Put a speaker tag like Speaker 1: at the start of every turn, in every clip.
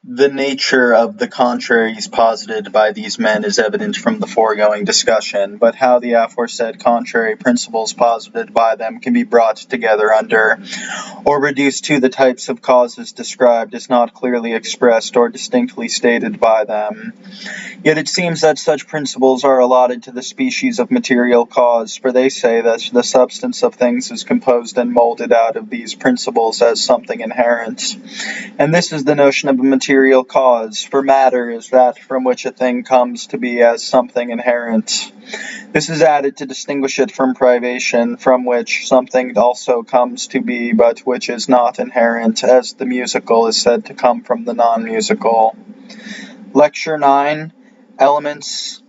Speaker 1: The nature of the contraries posited by these men is evident from the foregoing discussion, but how the aforesaid contrary principles posited by them can be brought together under, or reduced to the types of causes described is not clearly expressed or distinctly stated by them. Yet it seems that such principles are allotted to the species of material cause, for they say that the substance of things is composed and molded out of these principles as something inherent. And this is the notion of a material cause, for matter is that from which a thing comes to be as something inherent. This is added to distinguish it from privation, from which something also comes to be, but which is not inherent, as the musical is said to come from the non-musical. Lecture 9, Elements.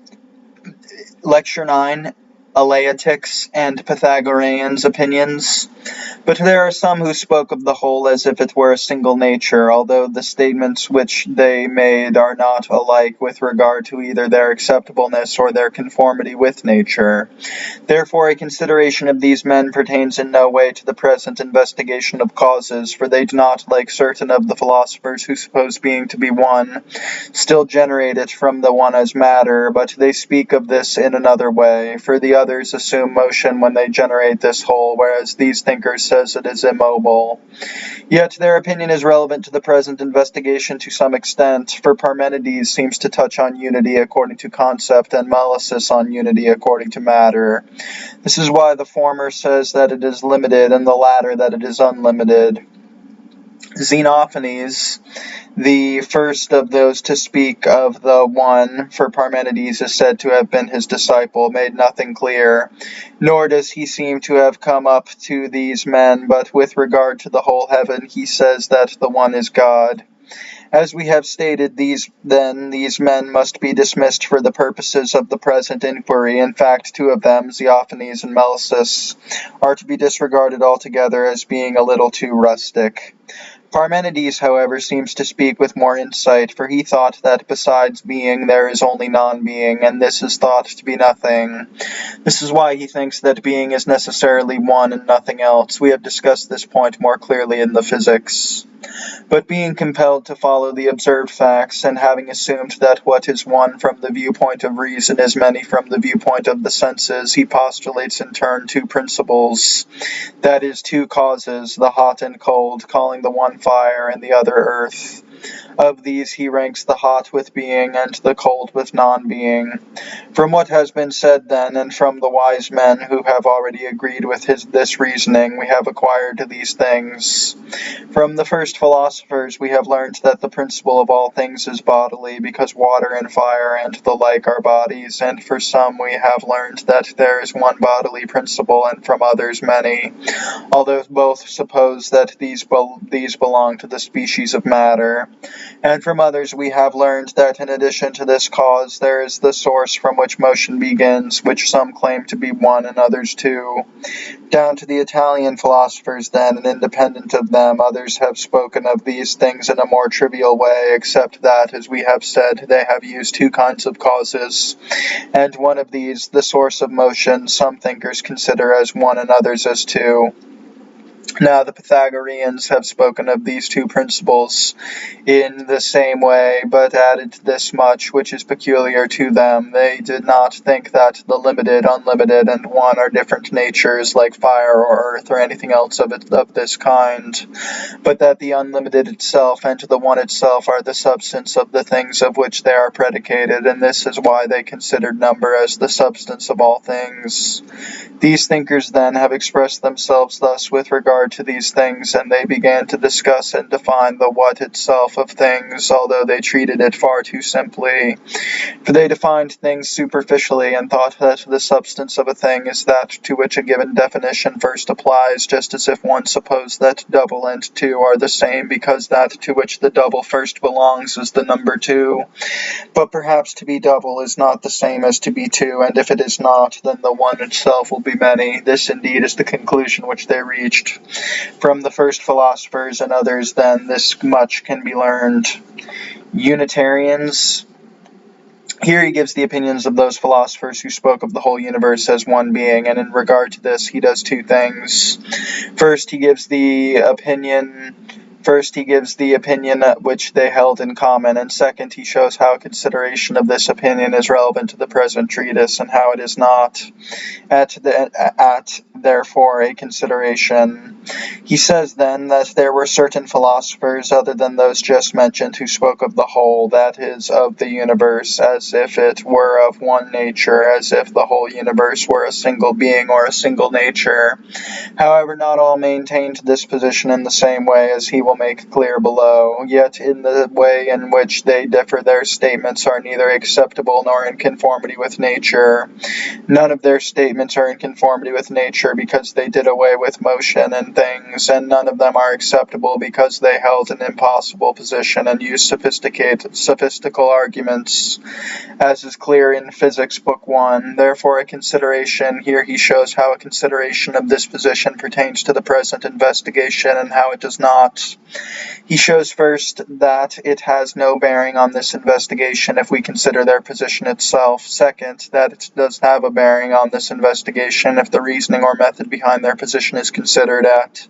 Speaker 1: Lecture 9, Eleatics and Pythagoreans' opinions. But there are some who spoke of the whole as if it were a single nature, although the statements which they made are not alike with regard to either their acceptableness or their conformity with nature. Therefore, a consideration of these men pertains in no way to the present investigation of causes, for they do not, like certain of the philosophers who suppose being to be one, still generate it from the one as matter, but they speak of this in another way, for the others assume motion when they generate this whole, whereas these thinkers says it is immobile. Yet their opinion is relevant to the present investigation to some extent, for Parmenides seems to touch on unity according to concept, and Melissus on unity according to matter. This is why the former says that it is limited, and the latter that it is unlimited. Xenophanes, the first of those to speak of the one, for Parmenides is said to have been his disciple, made nothing clear, nor does he seem to have come up to these men, but with regard to the whole heaven he says that the one is God. As we have stated, these men must be dismissed for the purposes of the present inquiry. In fact, two of them, Xenophanes and Melissus, are to be disregarded altogether as being a little too rustic. Parmenides, however, seems to speak with more insight, for he thought that besides being there is only non-being, and this is thought to be nothing. This is why he thinks that being is necessarily one and nothing else. We have discussed this point more clearly in the Physics. But being compelled to follow the observed facts, and having assumed that what is one from the viewpoint of reason is many from the viewpoint of the senses, he postulates in turn two principles, that is, two causes, the hot and cold, calling the one fire and the other earth. Of these he ranks the hot with being and the cold with non-being. From what has been said then, and from the wise men who have already agreed with this reasoning, we have acquired these things. From the first philosophers we have learnt that the principle of all things is bodily, because water and fire and the like are bodies, and for some we have learnt that there is one bodily principle, and from others many, although both suppose that these belong to the species of matter. And from others we have learned that in addition to this cause there is the source from which motion begins, which some claim to be one and others two. Down to the Italian philosophers then, and independent of them, others have spoken of these things in a more trivial way, except that, as we have said, they have used two kinds of causes, and one of these, the source of motion, some thinkers consider as one and others as two. Now the Pythagoreans have spoken of these two principles in the same way, but added this much, which is peculiar to them. They did not think that the limited, unlimited, and one are different natures, like fire or earth or anything else of this kind, but that the unlimited itself and the one itself are the substance of the things of which they are predicated, and this is why they considered number as the substance of all things. These thinkers then have expressed themselves thus with regard to these things, and they began to discuss and define the what itself of things, although they treated it far too simply. For they defined things superficially, and thought that the substance of a thing is that to which a given definition first applies, just as if one supposed that double and two are the same, because that to which the double first belongs is the number two. But perhaps to be double is not the same as to be two, and if it is not, then the one itself will be many. This indeed is the conclusion which they reached. From the first philosophers and others, then, this much can be learned. Unitarians. Here he gives the opinions of those philosophers who spoke of the whole universe as one being, and in regard to this he does two things. First, he gives the opinion First, he gives the opinion which they held in common, and second, he shows how consideration of this opinion is relevant to the present treatise, and how it is not therefore a consideration. He says then that there were certain philosophers other than those just mentioned who spoke of the whole, that is, of the universe, as if it were of one nature, as if the whole universe were a single being or a single nature. However, not all maintained this position in the same way, as he will make clear below. Yet in the way in which they differ, their statements are neither acceptable nor in conformity with nature. None of their statements are in conformity with nature because they did away with motion and things, and none of them are acceptable because they held an impossible position and used sophistical arguments, as is clear in Physics Book 1. Therefore, a consideration, here he shows how a consideration of this position pertains to the present investigation and how it does not. He shows first that it has no bearing on this investigation if we consider their position itself. Second, that it does have a bearing on this investigation if the reasoning or method behind their position is considered at.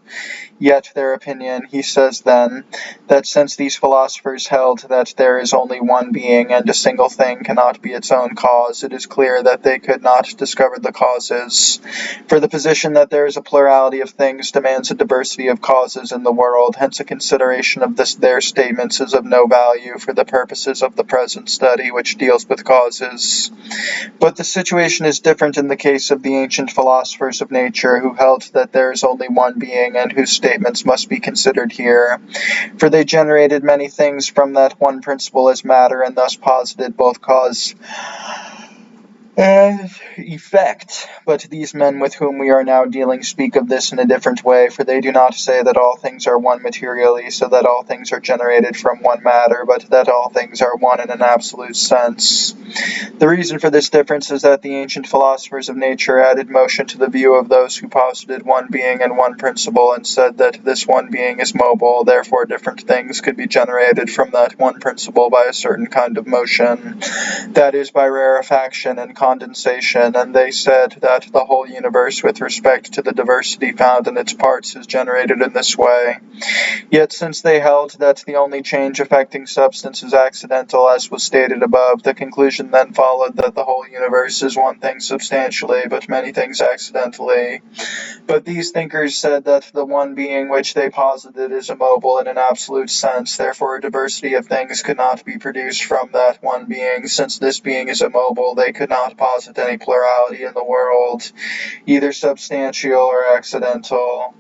Speaker 1: Yet their opinion, he says then, that since these philosophers held that there is only one being and a single thing cannot be its own cause, it is clear that they could not discover the causes. For the position that there is a plurality of things demands a diversity of causes in the world, hence a consideration of their statements is of no value for the purposes of the present study, which deals with causes. But the situation is different in the case of the ancient philosophers of nature, who held that there is only one being and whose statements must be considered here. For they generated many things from that one principle as matter, and thus posited both cause and effect. But these men with whom we are now dealing speak of this in a different way, for they do not say that all things are one materially, so that all things are generated from one matter, but that all things are one in an absolute sense. The reason for this difference is that the ancient philosophers of nature added motion to the view of those who posited one being and one principle, and said that this one being is mobile, therefore different things could be generated from that one principle by a certain kind of motion, that is, by rarefaction and condensation, and they said that the whole universe with respect to the diversity found in its parts is generated in this way. Yet since they held that the only change affecting substance is accidental, as was stated above, the conclusion then followed that the whole universe is one thing substantially, but many things accidentally. But these thinkers said that the one being which they posited is immobile in an absolute sense, therefore a diversity of things could not be produced from that one being. Since this being is immobile, they could not posit any plurality in the world, either substantial or accidental.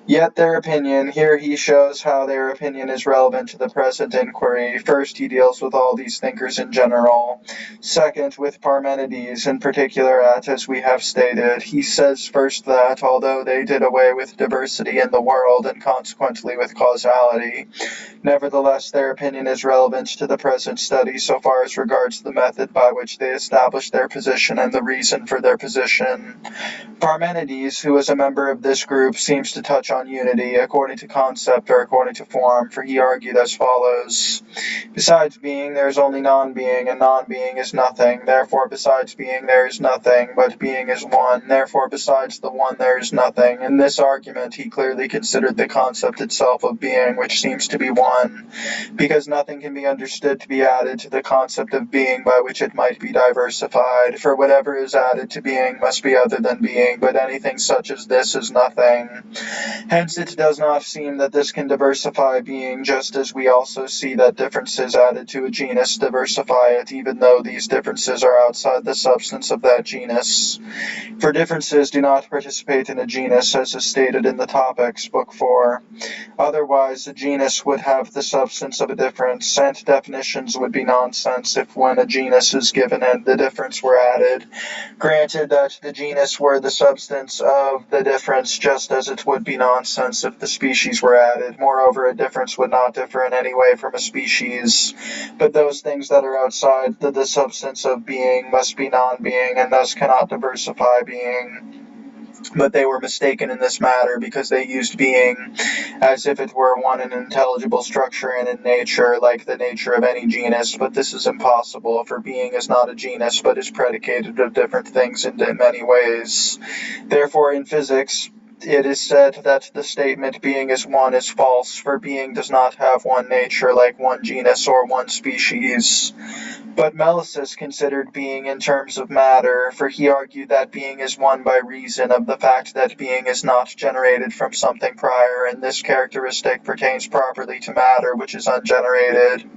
Speaker 1: Yet their opinion, here he shows how their opinion is relevant to the present inquiry. First, he deals with all these thinkers in general. Second, with Parmenides in particular, as we have stated. He says first that, although they did away with diversity in the world and consequently with causality, nevertheless their opinion is relevant to the present study so far as regards the method by which they established their position and the reason for their position. Parmenides, who was a member of this group, seems to touch on unity according to concept or according to form, for he argued as follows: besides being, there is only non-being, and non-being is nothing. Therefore, besides being, there is nothing, but being is one. Therefore, besides the one, there is nothing. In this argument, he clearly considered the concept itself of being, which seems to be one, because nothing can be understood to be added to the concept of being by which it might be diversified. For whatever is added to being must be other than being, but anything such as this is nothing. Hence it does not seem that this can diversify being, just as we also see that differences added to a genus diversify it, even though these differences are outside the substance of that genus. For differences do not participate in a genus, as is stated in the Topics, Book 4. Otherwise, a genus would have the substance of a difference, and definitions would be nonsense if when a genus is given and the difference were added. Granted that the genus were the substance of the difference, just as it would be nonsense if the species were added. Moreover, a difference would not differ in any way from a species. But those things that are outside the substance of being must be non-being, and thus cannot diversify being. But they were mistaken in this matter, because they used being as if it were one in intelligible structure and in nature, like the nature of any genus. But this is impossible, for being is not a genus, but is predicated of different things in many ways. Therefore, in physics, It is said that the statement being is one is false, for being does not have one nature like one genus or one species. But Melissus considered being in terms of matter, for he argued that being is one by reason of the fact that being is not generated from something prior, and this characteristic pertains properly to matter, which is ungenerated.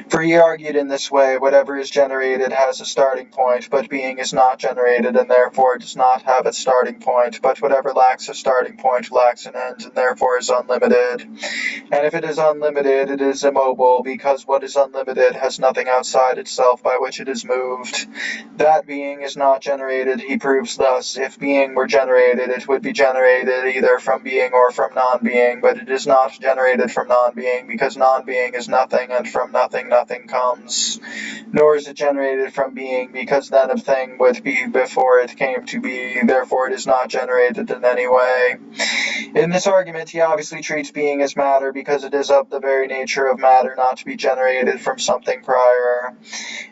Speaker 1: For he argued in this way, whatever is generated has a starting point, but being is not generated, and therefore does not have a starting point, but whatever lacks a starting point lacks an end, and therefore is unlimited. And if it is unlimited, it is immobile, because what is unlimited has nothing outside itself by which it is moved. That being is not generated, he proves thus. If being were generated, it would be generated either from being or from non-being, but it is not generated from non-being, because non-being is nothing, and from nothing nothing comes. Nor is it generated from being, because then a thing would be before it came to be, therefore it is not generated in any way. In this argument, he obviously treats being as matter, because it is of the very nature of matter not to be generated from something prior.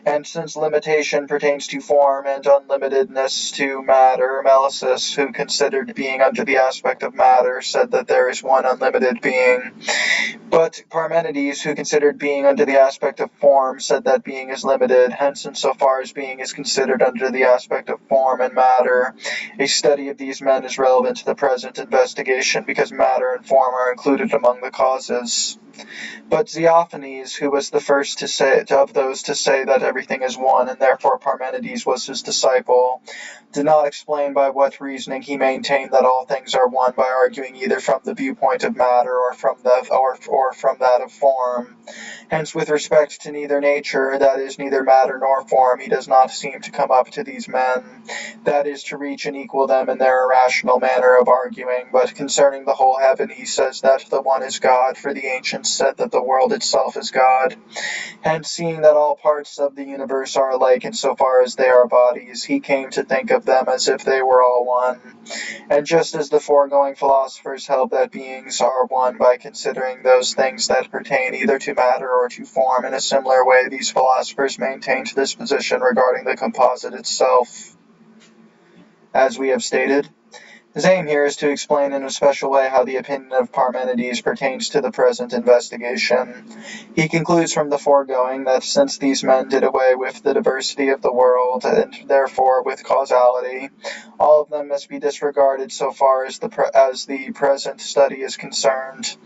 Speaker 1: And since limitation pertains to form and unlimitedness to matter, Melissus, who considered being under the aspect of matter, said that there is one unlimited being. But Parmenides, who considered being under the aspect of form, said that being is limited. Hence, insofar as being is considered under the aspect of form and matter, a study of these men is relevant to the present investigation, because matter and form are included among the causes. But Xenophanes, who was the first of those to say that everything is one, and therefore Parmenides was his disciple, did not explain by what reasoning he maintained that all things are one by arguing either from the viewpoint of matter or from that of form. Hence, with respect to neither nature, that is, neither matter nor form, he does not seem to come up to these men, that is, to reach and equal them in their irrational manner of arguing. But concerning the whole heaven, he says that the one is God, for the ancients said that the world itself is God. Hence, seeing that all parts of the universe are alike insofar as they are bodies, he came to think of them as if they were all one. And just as the foregoing philosophers held that beings are one by considering those things that pertain either to matter or to form, in a similar way these philosophers maintained this position regarding the composite itself. As we have stated, his aim here is to explain in a special way how the opinion of Parmenides pertains to the present investigation. He concludes from the foregoing that since these men did away with the diversity of the world, and therefore with causality, all of them must be disregarded so far as the present study is concerned.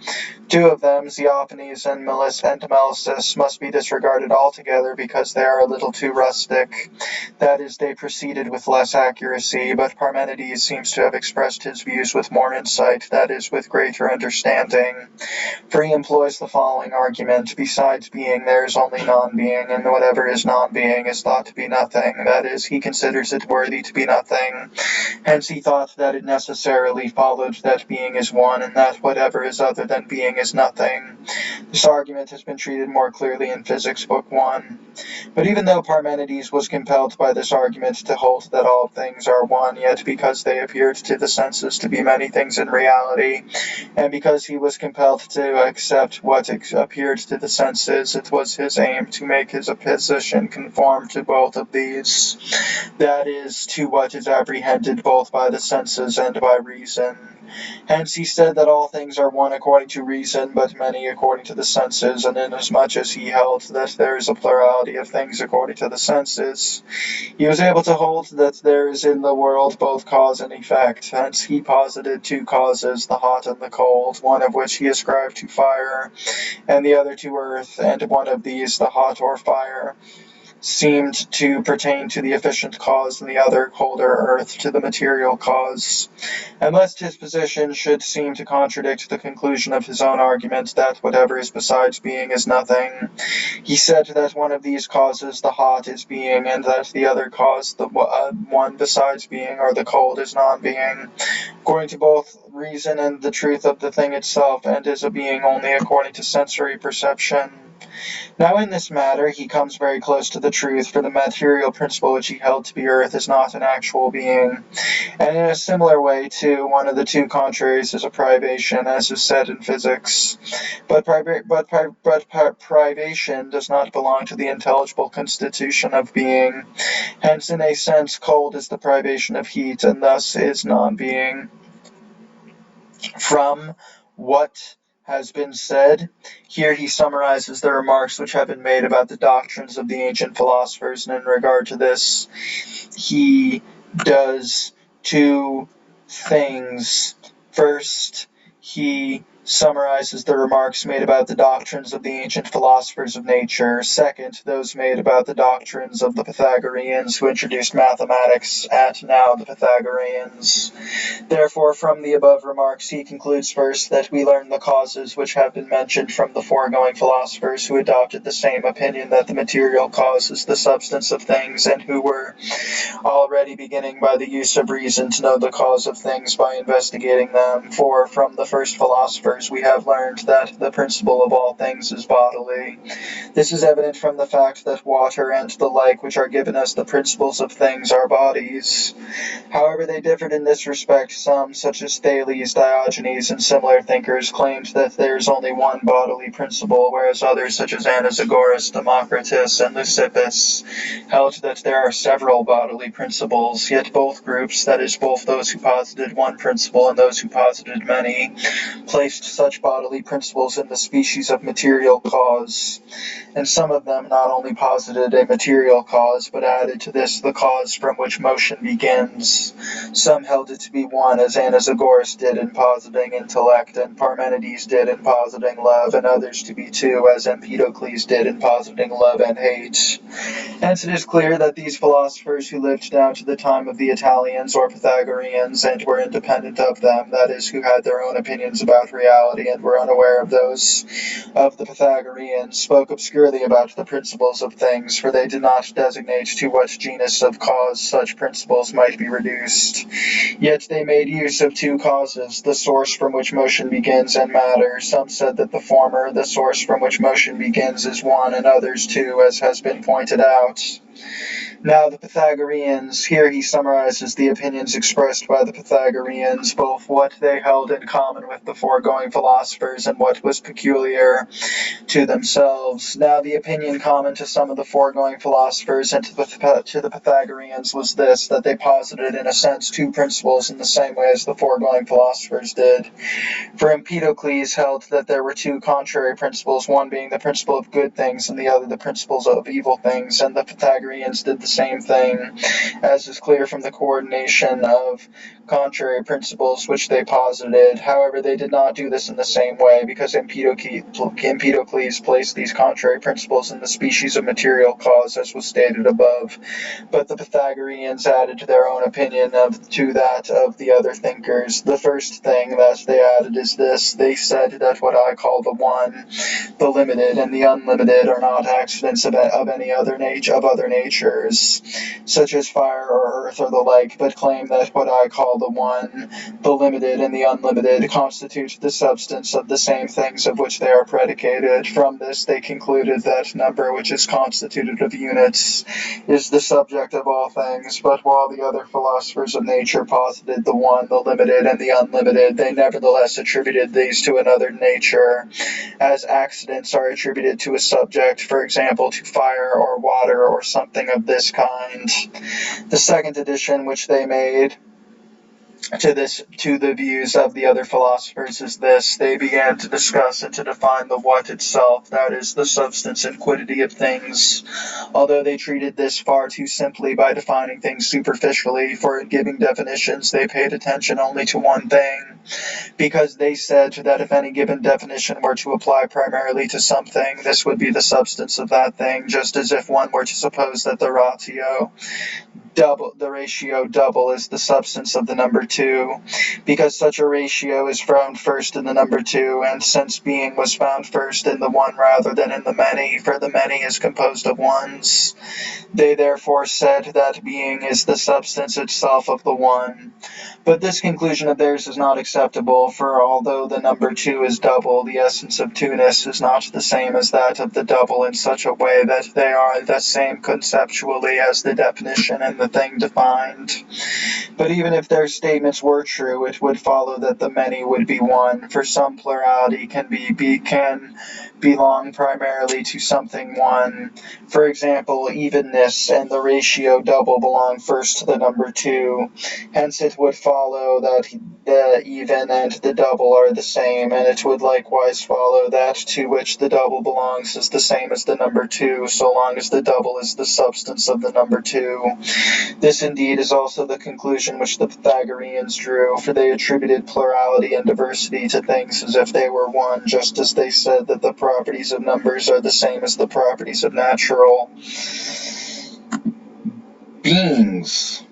Speaker 1: Two of them, Xenophanes and Melissus, must be disregarded altogether because they are a little too rustic. That is, they proceeded with less accuracy, but Parmenides seems to have expressed his views with more insight, that is, with greater understanding. For he employs the following argument: besides being, there is only non-being, and whatever is non-being is thought to be nothing. That is, he considers it worthy to be nothing. Hence he thought that it necessarily followed that being is one, and that whatever is other than being is nothing. This argument has been treated more clearly in Physics, Book 1. But even though Parmenides was compelled by this argument to hold that all things are one, yet because they appeared to the senses to be many things in reality, and because he was compelled to accept what appeared to the senses, it was his aim to make his position conform to both of these, that is, to what is apprehended both by the senses and by reason. Hence he said that all things are one according to reason, but many according to the senses, and inasmuch as he held that there is a plurality of things according to the senses, he was able to hold that there is in the world both cause and effect. Hence he posited two causes, the hot and the cold, one of which he ascribed to fire, and the other to earth, and one of these, the hot or fire, seemed to pertain to the efficient cause, and the other, colder earth, to the material cause. And lest his position should seem to contradict the conclusion of his own argument that whatever is besides being is nothing, he said that one of these causes, the hot, is being, and that the other cause, the one besides being, or the cold, is non-being, according to both reason and the truth of the thing itself, and is a being only according to sensory perception. Now in this matter he comes very close to the truth, for the material principle which he held to be earth is not an actual being. And in a similar way, too, one of the two contraries is a privation, as is said in physics. But privation does not belong to the intelligible constitution of being. Hence, in a sense, cold is the privation of heat, and thus is non-being. From what has been said, here he summarizes the remarks which have been made about the doctrines of the ancient philosophers, and in regard to this, he does two things. First, he summarizes the remarks made about the doctrines of the ancient philosophers of nature. Second, those made about the doctrines of the Pythagoreans who introduced mathematics at now the Pythagoreans. Therefore, from the above remarks, he concludes first that we learn the causes which have been mentioned from the foregoing philosophers who adopted the same opinion that the material cause is the substance of things, and who were already beginning by the use of reason to know the cause of things by investigating them. For from the first philosophers we have learned that the principle of all things is bodily. This is evident from the fact that water and the like, which are given as the principles of things, are bodies. However, they differed in this respect. Some, such as Thales, Diogenes, and similar thinkers, claimed that there is only one bodily principle, whereas others, such as Anaxagoras, Democritus, and Leucippus, held that there are several bodily principles. Yet both groups, that is, both those who posited one principle and those who posited many, placed such bodily principles in the species of material cause. And some of them not only posited a material cause, but added to this the cause from which motion begins. Some held it to be one, as Anaxagoras did in positing intellect, and Parmenides did in positing love, and others to be two, as Empedocles did in positing love and hate. Hence it is clear that these philosophers who lived down to the time of the Italians or Pythagoreans and were independent of them, that is, who had their own opinions about reality and were unaware of those of the Pythagoreans, spoke obscurely about the principles of things, for they did not designate to what genus of cause such principles might be reduced. Yet they made use of two causes, the source from which motion begins and matter. Some said that the former, the source from which motion begins, is one, and others two, as has been pointed out. Now the Pythagoreans, here he summarizes the opinions expressed by the Pythagoreans, both what they held in common with the foregoing philosophers and what was peculiar to themselves. Now the opinion common to some of the foregoing philosophers and to the Pythagoreans was this, that they posited in a sense two principles in the same way as the foregoing philosophers did. For Empedocles held that there were two contrary principles, one being the principle of good things and the other the principles of evil things, and the Pythagoreans did the same thing, as is clear from the coordination of contrary principles which they posited. However, they did not do this in the same way, because Empedocles placed these contrary principles in the species of material cause, as was stated above, but the Pythagoreans added their own opinion to that of the other thinkers. The first thing that they added is this: they said that what I call the one, the limited, and the unlimited are not accidents of any other other natures, such as fire or earth or the like, but claim that what I call the one, the limited, and the unlimited constitute the substance of the same things of which they are predicated. From this they concluded that number, which is constituted of units, is the subject of all things, but while the other philosophers of nature posited the one, the limited, and the unlimited, they nevertheless attributed these to another nature, as accidents are attributed to a subject, for example, to fire or water or something of this kind. The second addition which they made to the views of the other philosophers is this: they began to discuss and to define the what itself, that is, the substance and quiddity of things, although they treated this far too simply by defining things superficially, for in giving definitions they paid attention only to one thing, because they said that if any given definition were to apply primarily to something, this would be the substance of that thing, just as if one were to suppose that the ratio double is the substance of the number 2, because such a ratio is found first in the number 2, and since being was found first in the one rather than in the many, for the many is composed of ones, they therefore said that being is the substance itself of the one. But this conclusion of theirs is not acceptable, for although the number 2 is double, the essence of two-ness is not the same as that of the double in such a way that they are the same conceptually as the definition and the thing defined. But even if their statements were true, it would follow that the many would be one, for some plurality can belong primarily to something one. For example, evenness and the ratio double belong first to the number 2. Hence it would follow that the even and the double are the same, and it would likewise follow that to which the double belongs is the same as the number 2, so long as the double is the substance of the number 2. This indeed is also the conclusion which the Pythagoreans drew, for they attributed plurality and diversity to things as if they were one, just as they said that the properties of numbers are the same as the properties of natural beings.